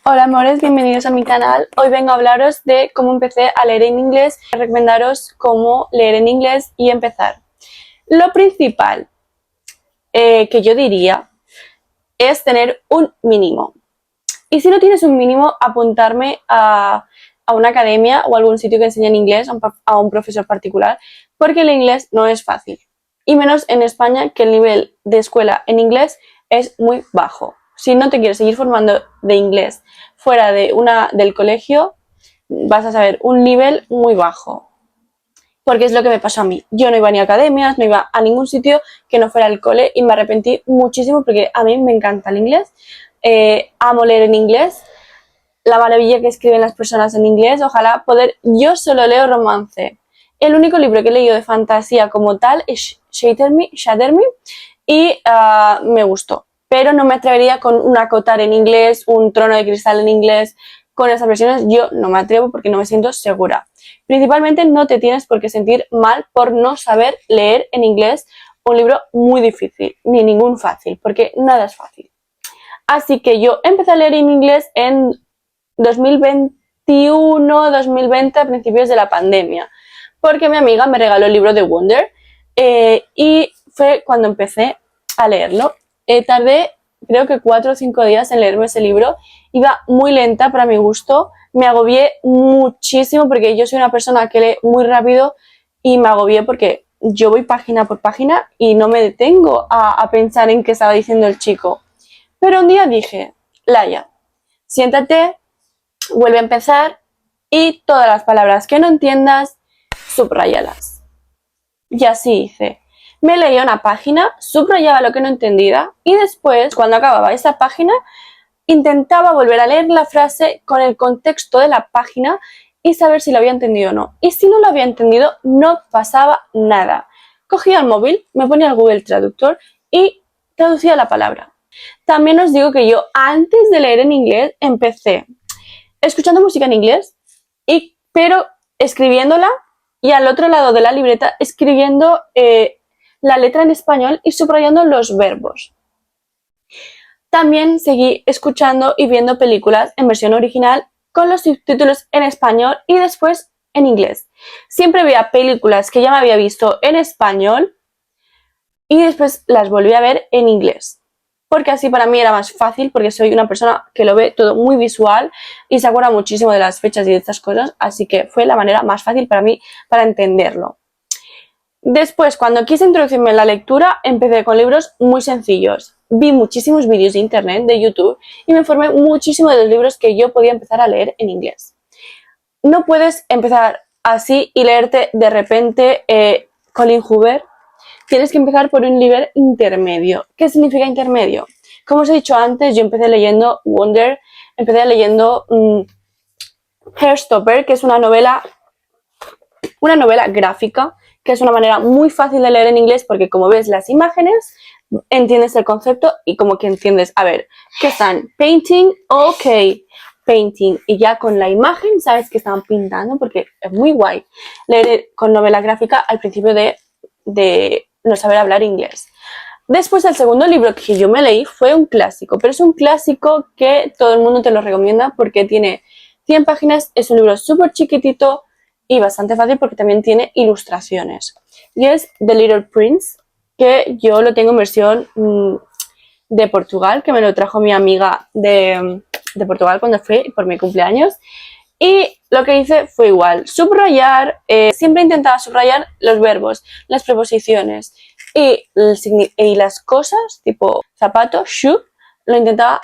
Hola amores, bienvenidos a mi canal. Hoy vengo a hablaros de cómo empecé a leer en inglés, recomendaros cómo leer en inglés y empezar. Lo principal que yo diría es tener un mínimo. Y si no tienes un mínimo, apuntarme a una academia o algún sitio que enseñe en inglés, a un profesor particular, porque el inglés no es fácil. Y menos en España, que el nivel de escuela en inglés es muy bajo. Si no te quieres seguir formando de inglés fuera del colegio, vas a saber un nivel muy bajo. Porque es lo que me pasó a mí. Yo no iba ni a academias, no iba a ningún sitio que no fuera el cole y me arrepentí muchísimo porque a mí me encanta el inglés. Amo leer en inglés, la maravilla que escriben las personas en inglés, ojalá poder... Yo solo leo romance. El único libro que he leído de fantasía como tal es Shatter Me y me gustó. Pero no me atrevería con un acotar en inglés, un trono de cristal en inglés, con esas versiones yo no me atrevo porque no me siento segura. Principalmente no te tienes por qué sentir mal por no saber leer en inglés un libro muy difícil, ni ningún fácil, porque nada es fácil. Así que yo empecé a leer en inglés en 2021, 2020, a principios de la pandemia, porque mi amiga me regaló el libro de Wonder y fue cuando empecé a leerlo. Tardé creo que 4 o 5 días en leerme ese libro, iba muy lenta para mi gusto, me agobié muchísimo porque yo soy una persona que lee muy rápido y me agobié porque yo voy página por página y no me detengo a pensar en qué estaba diciendo el chico. Pero un día dije, Laia, siéntate, vuelve a empezar y todas las palabras que no entiendas, subráyalas. Y así hice. Me leía una página, subrayaba lo que no entendía y después, cuando acababa esa página, intentaba volver a leer la frase con el contexto de la página y saber si lo había entendido o no. Y si no lo había entendido, no pasaba nada. Cogía el móvil, me ponía el Google Traductor y traducía la palabra. También os digo que yo antes de leer en inglés empecé escuchando música en inglés, pero escribiéndola y al otro lado de la libreta escribiendo la letra en español y subrayando los verbos. También seguí escuchando y viendo películas en versión original con los subtítulos en español y después en inglés. Siempre veía películas que ya me había visto en español y después las volví a ver en inglés. Porque así para mí era más fácil, porque soy una persona que lo ve todo muy visual y se acuerda muchísimo de las fechas y de estas cosas, así que fue la manera más fácil para mí para entenderlo. Después, cuando quise introducirme en la lectura, empecé con libros muy sencillos. Vi muchísimos vídeos de internet, de YouTube, y me informé muchísimo de los libros que yo podía empezar a leer en inglés. No puedes empezar así y leerte de repente Colin Hoover. Tienes que empezar por un nivel intermedio. ¿Qué significa intermedio? Como os he dicho antes, yo empecé leyendo Wonder, empecé leyendo Heartstopper, que es una novela gráfica, que es una manera muy fácil de leer en inglés porque como ves las imágenes, entiendes el concepto y como que entiendes, a ver, ¿qué están? Painting, ok, painting. Y ya con la imagen sabes que están pintando porque es muy guay leer con novela gráfica al principio de no saber hablar inglés. Después el segundo libro que yo me leí fue un clásico, pero es un clásico que todo el mundo te lo recomienda porque tiene 100 páginas, es un libro súper chiquitito y bastante fácil porque también tiene ilustraciones. Y es The Little Prince, que yo lo tengo en versión de Portugal, que me lo trajo mi amiga de Portugal cuando fui por mi cumpleaños. Y lo que hice fue igual, subrayar, siempre intentaba subrayar los verbos, las preposiciones y las cosas, tipo zapato, shoe, lo intentaba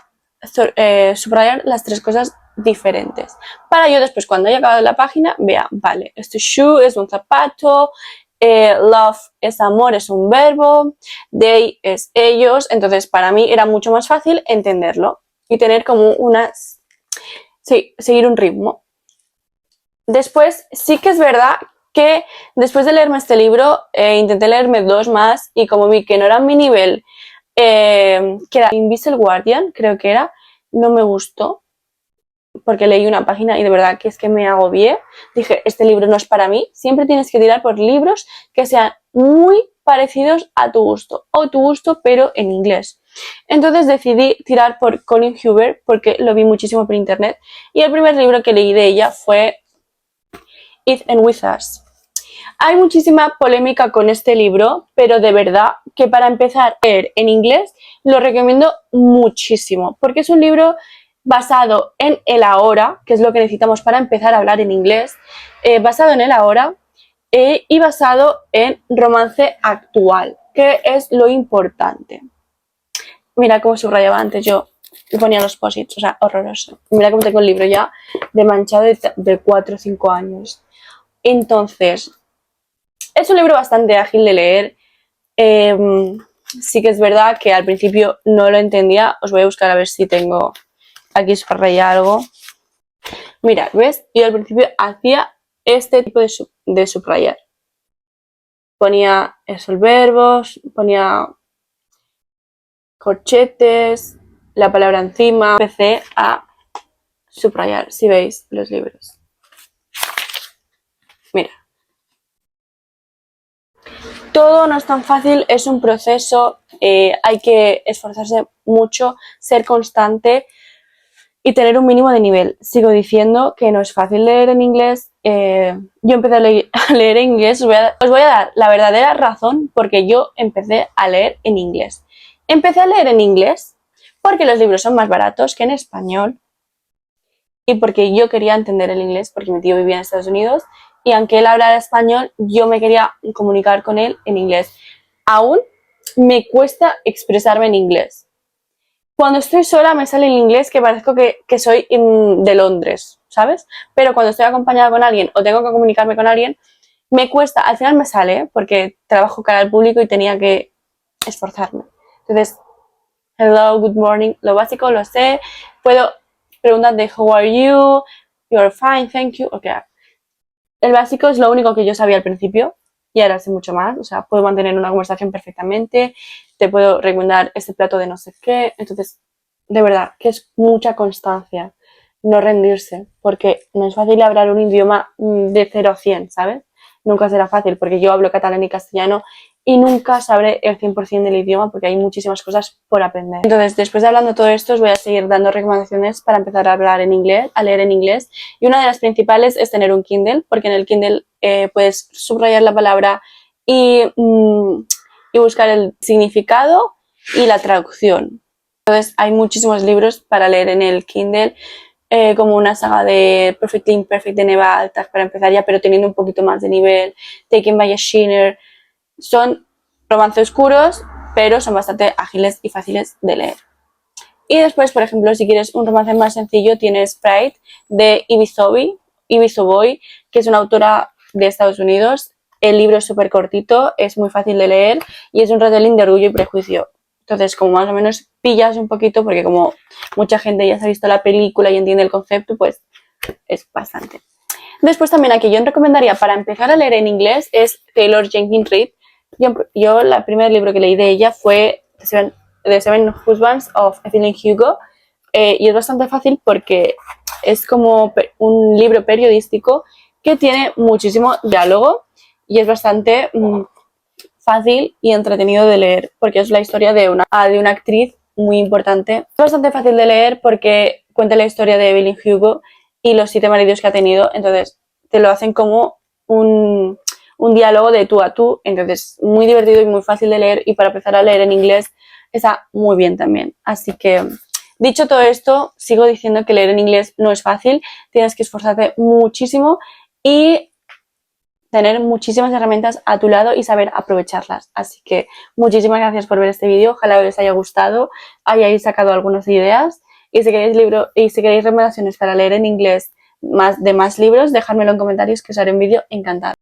subrayar las tres cosas diferentes. Para yo después, cuando haya acabado la página, vea, vale, este shoe es un zapato, love es amor, es un verbo, they es ellos, entonces para mí era mucho más fácil entenderlo y tener como seguir un ritmo. Después, sí que es verdad que después de leerme este libro, intenté leerme 2 más y como vi que no era mi nivel, que era Invisible Guardian, creo que era, no me gustó porque leí una página y de verdad que es que me agobié. Dije, este libro no es para mí. Siempre tienes que tirar por libros que sean muy parecidos a tu gusto, o tu gusto pero en inglés. Entonces decidí tirar por Colleen Hoover porque lo vi muchísimo por internet y el primer libro que leí de ella fue It and With Us. Hay muchísima polémica con este libro, pero de verdad que para empezar a leer en inglés lo recomiendo muchísimo, porque es un libro basado en el ahora, que es lo que necesitamos para empezar a hablar en inglés, basado en el ahora y basado en romance actual, que es lo importante. Mira cómo subrayaba antes yo y ponía los posits, o sea, horroroso. Mira cómo tengo el libro ya de manchado de 4 o 5 años. Entonces, es un libro bastante ágil de leer. Sí que es verdad que al principio no lo entendía. Os voy a buscar a ver si tengo aquí subrayado algo. Mirad, ¿ves? Yo al principio hacía este tipo de subrayar. Ponía esos verbos, ponía corchetes, la palabra encima. Empecé a subrayar, si veis los libros. Mira. Todo no es tan fácil, es un proceso, hay que esforzarse mucho, ser constante y tener un mínimo de nivel. Sigo diciendo que no es fácil leer en inglés. Yo empecé a leer en inglés, os voy a dar la verdadera razón porque yo empecé a leer en inglés. Empecé a leer en inglés porque los libros son más baratos que en español y porque yo quería entender el inglés porque mi tío vivía en Estados Unidos y aunque él hablara español, yo me quería comunicar con él en inglés. Aún me cuesta expresarme en inglés. Cuando estoy sola me sale el inglés que parezco que soy de Londres, ¿sabes? Pero cuando estoy acompañada con alguien o tengo que comunicarme con alguien, me cuesta. Al final me sale porque trabajo cara al público y tenía que esforzarme. Entonces, hello, good morning, lo básico lo sé. Puedo preguntar de how are you, you're fine, thank you, okay. El básico es lo único que yo sabía al principio y ahora sé mucho más, o sea, puedo mantener una conversación perfectamente, te puedo recomendar este plato de no sé qué, entonces, de verdad, que es mucha constancia, no rendirse, porque no es fácil hablar un idioma de 0 a 100, ¿sabes? Nunca será fácil, porque yo hablo catalán y castellano y nunca sabré el 100% del idioma porque hay muchísimas cosas por aprender. Entonces, después de hablando todo esto, os voy a seguir dando recomendaciones para empezar a hablar en inglés, a leer en inglés. Y una de las principales es tener un Kindle, porque en el Kindle puedes subrayar la palabra y buscar el significado y la traducción. Entonces, hay muchísimos libros para leer en el Kindle, como una saga de Perfectly Imperfect de Neva Altas para empezar ya, pero teniendo un poquito más de nivel, Taken by a Shiner. Son romances oscuros, pero son bastante ágiles y fáciles de leer. Y después, por ejemplo, si quieres un romance más sencillo, tienes Pride de Ibisoboy, que es una autora de Estados Unidos. El libro es súper cortito, es muy fácil de leer y es un retelling de Orgullo y Prejuicio. Entonces, como más o menos pillas un poquito, porque como mucha gente ya se ha visto la película y entiende el concepto, pues es bastante. Después también a que yo recomendaría para empezar a leer en inglés es Taylor Jenkins Reid. Yo el primer libro que leí de ella fue The Seven Husbands of Evelyn Hugo y es bastante fácil porque es como un libro periodístico que tiene muchísimo diálogo y es bastante fácil y entretenido de leer porque es la historia de una actriz muy importante. Es bastante fácil de leer porque cuenta la historia de Evelyn Hugo y los 7 maridos que ha tenido, entonces te lo hacen como un diálogo de tú a tú, entonces muy divertido y muy fácil de leer y para empezar a leer en inglés está muy bien también. Así que, dicho todo esto, sigo diciendo que leer en inglés no es fácil, tienes que esforzarte muchísimo y tener muchísimas herramientas a tu lado y saber aprovecharlas. Así que muchísimas gracias por ver este vídeo, ojalá os haya gustado, hayáis sacado algunas ideas y si queréis recomendaciones para leer en inglés de más libros, dejádmelo en comentarios que os haré un vídeo encantado.